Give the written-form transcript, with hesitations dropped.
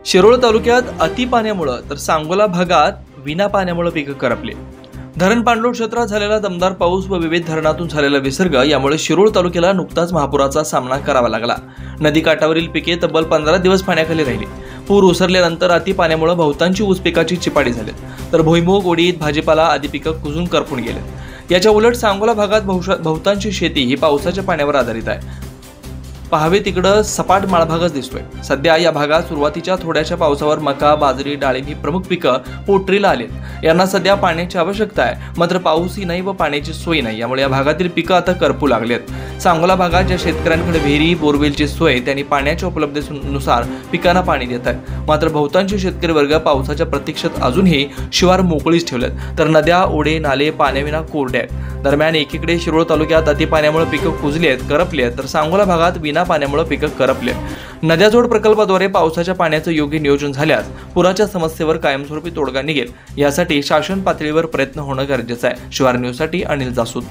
शिरोळ तालुक्यात अति पाण्यामुळे तर सांगोला भागात विना पाण्यामुळे पिकं करपली। धरण पाणलोट क्षेत्रात झालेला दमदार पाऊस व विविध धरणातून झालेला विसर्ग यामुळे शिरोळ तालुक्याला नुकताच महापुराचा सामना करावा लागला। नदीकाठावरील पिके तब्बल 15 दिवस पाण्याखाली राहिली। पूर ओसरल्यानंतर अति पाण्यामुळे बहुतांची ऊस पिकाची चिपाडी झाली, तर भुईमूग, उडीद, भाजीपाला आदी पिकं कुजून करपून गेले। याच्या उलट सांगोला भागात बहुतांची शेती ही पावसाच्या पाण्यावर आधारित आहे। पाहावे तिकडं सपाट माळभागच दिसतोय। सध्या या भागात सुरुवातीच्या थोड्याशा पावसावर मका, बाजरी, डाळिंब ही प्रमुख पिकं पोटरीला आलीत। यांना सध्या पाण्याची आवश्यकता आहे, मात्र पाऊसही नाही व पाण्याची सोय नाही, यामुळे या भागातील पिकं आता करपू लागलेत। सांगोला भागात ज्या शेतकऱ्यांकडे विहिरी, बोरवेलची सोय, त्यांनी पाण्याच्या उपलब्धतेनुसार पिकांना पाणी देत आहे, मात्र बहुतांशी शेतकरी वर्ग पावसाच्या प्रतीक्षेत अजूनही शिवार मोकळीच ठेवलेत, तर नद्या, ओढे, नाले पाण्याविना कोरडे आहेत। दरम्यान एकीकडे शिरोळ तालुक्यात अति पाण्यामुळे पिकं कुजली आहेत, करपली आहेत, तर सांगोला भागात विना पाण्यामुळे पिकं करपले। नद्याजोड प्रकल्पाद्वारे पावसाच्या पाण्याचं योग्य नियोजन झाल्यास पुराच्या समस्येवर कायमस्वरूपी तोडगा निघेल। यासाठी शासन पातळीवर प्रयत्न होणं गरजेचं आहे। शिवार न्यूजसाठी अनिल जासूद।